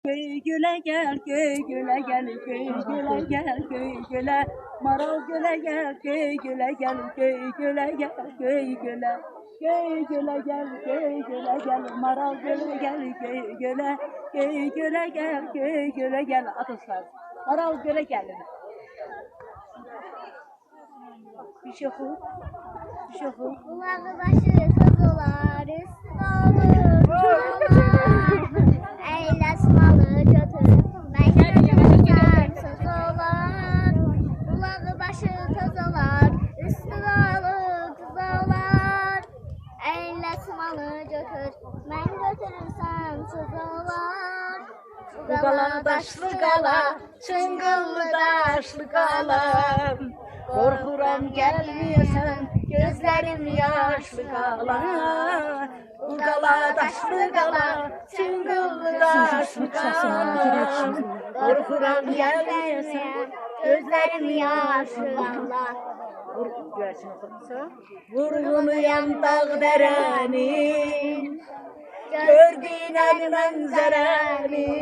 Göle gel, göle gel, göle gel, göle. Maral göle gel, göle gel, göle gel, göle. Göle gel, göle gel, maral göle gel, göle. Göle gel, göle gel, atışlar. Maral göle gel. Bir şey oku. Bir şey oku. Kulağı başı kızılar, üstüne olur çuvalar. Eylasmalı götür, ben götürürsem söz olur. Kulağı başı kızılar, üstüne olur çuvalar. Eylasmalı götür, ben götürürsem söz olur. Gala daşlı gala, çıngıllı daşlı galam. Korkuram gelmiyorsan, gözlerim yaşlı gala. Gala daşlı gala, çıngıllı daşlı galam. Korkuram gelmiyorsan, gözlerim yaşlı gala. Vurgunuyam dağ derenin, gördüğün el manzarenin,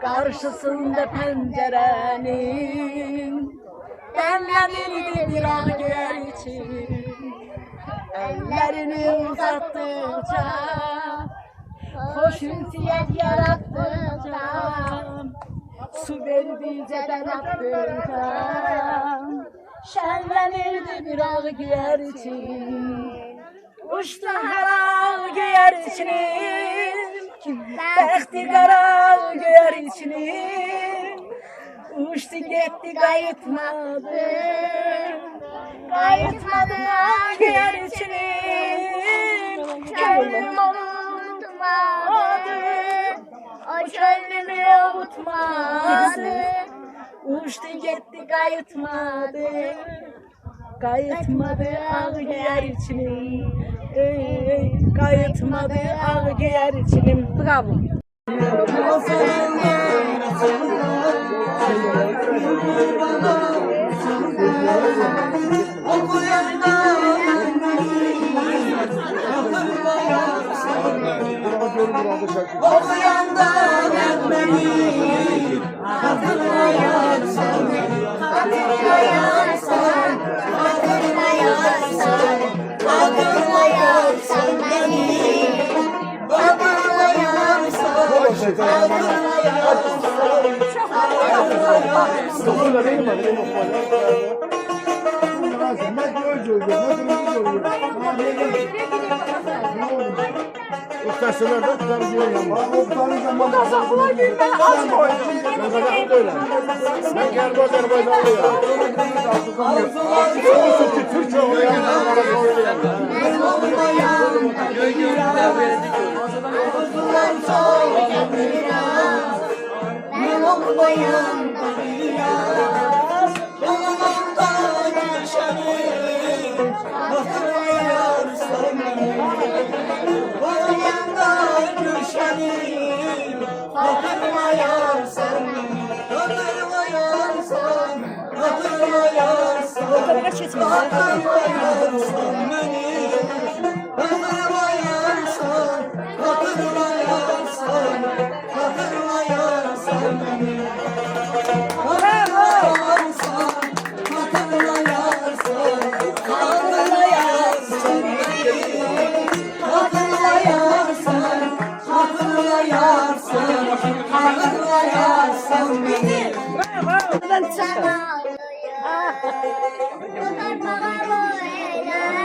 karşısında pencerenin, demlenirdi bir ağ göğer için. Ellerini uzattıkça, hoş ünsiyet yarattıkça, su verdikçe ben attıkça, şenlenirdi bir ağ göğer için. Uçtu her ağ göğer içinin, bəxti qaral göğer içinin. Uçtu gitti qayıtmadı, qayıtmadı ağ göğer içinin. Könlüm unutmadı, o könlümü avutmadı. Uçtu gitti qayıtmadı, qayıtmadı ağ göğer içinin. Qayıtmadı ağ göğer içinin. Bravo. Okuyanda gelmeni hatırlayarsan, hatırlayarsan, hatırlayarsan, hatırlayarsan beni, hatırlayarsan, Ustaşlar da tutarıyor ya. Bu kazaklar gülmen az koydum. Ben kazaklı da öyle. Ben kendi arabayı alıyorum. Türkçe oluyor. ben olmayan ben olmayan biraz yolunda düşeni hatırlayarsan beni, yolunda düşeni hatırlayarsan beni, hatırlayarsan, hatırlayarsan, hatırlayarsan beni, hatırlayarsan, hatırlayarsan, hatırlayarsan beni, hatırlayarsan, hatırlayarsan, hatırlayarsan beni, hatırlayarsan, hatırlayarsan, hatırlayarsan beni. Sana tutar bana böyle, yalanından.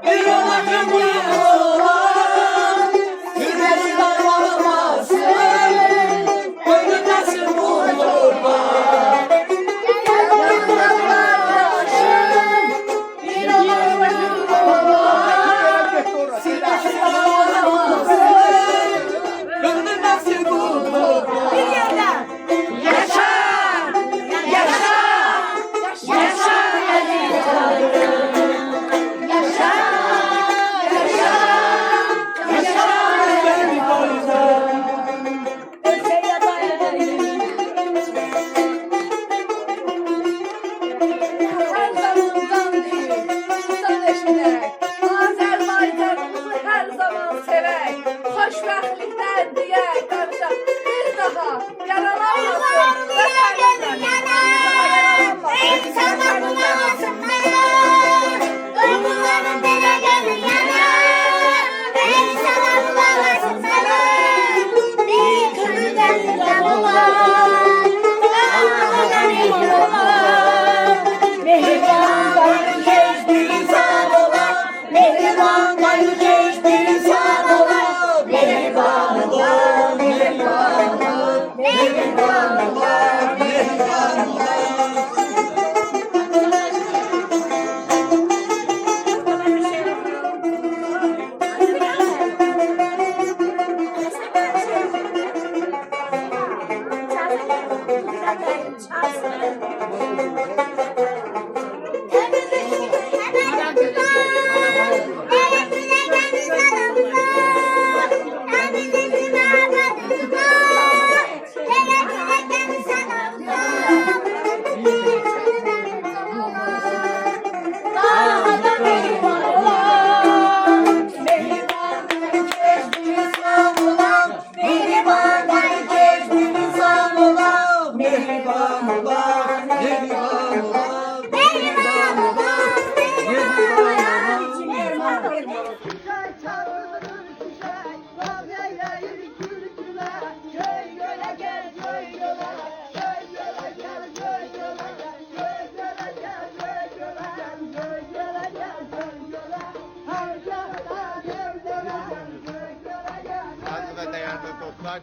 Bir yola kırmızı olan, bir her zaman can değil, insan eşinek. Azerbaycanımızı her zaman sevək. Xoşbəxtlikdən deyək, danışaq. Bir daha yaralanmasın.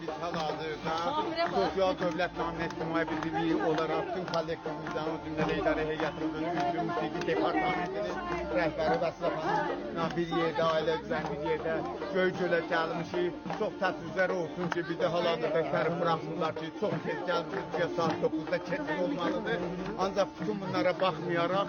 Biz hal-hazırda Sosial Dövlət Naminə İctimai Birliyi olaraq tüm kollektivimizdən, o cümlələ idarə heyətimizin üzvü musiqi departamentinin rəhbəri Vəsilə xanımla bir yerdə, ailə üzrən bir yerdə Göygölə gəlmişik. Çox təəssüflər olsun ki, bizi hal-hazırda şərif buraxsınlar ki, çox tez gəlmişik, saat 9-da keçid olmalıdır. Ancaq bütün bunlara baxmayaraq,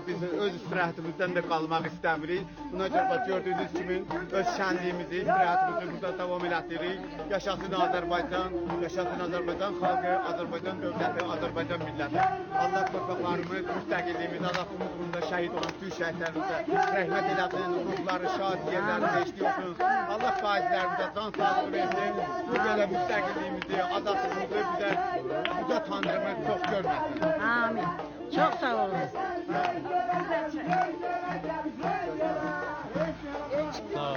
biz öz istirahətimizdən də qalmaq istəmirik. Buna görə gördüyünüz kimi öz şənliyimizi, istirahətimizi burada davam elətdirik. Yaşasın Azərbaycan, yaşasın Azərbaycan xalqı, Azərbaycan dövləti, Azərbaycan milləti. Allah torpaqlarımız, müstəqilliyimiz, azadlığımız uğrunda şəhid olan bütün şəhidlərimizə rəhmət eləsin, ruhları şad, yerlərində işliyorsun. Allah faizlərimizə can sağlığı versin. Bu belə müstəqilliyimizi, azadlığımızı bizə Tanrımız çox görməsin. Amin. Çok sağ olun. Sağ ol.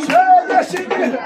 Şöyle şimdi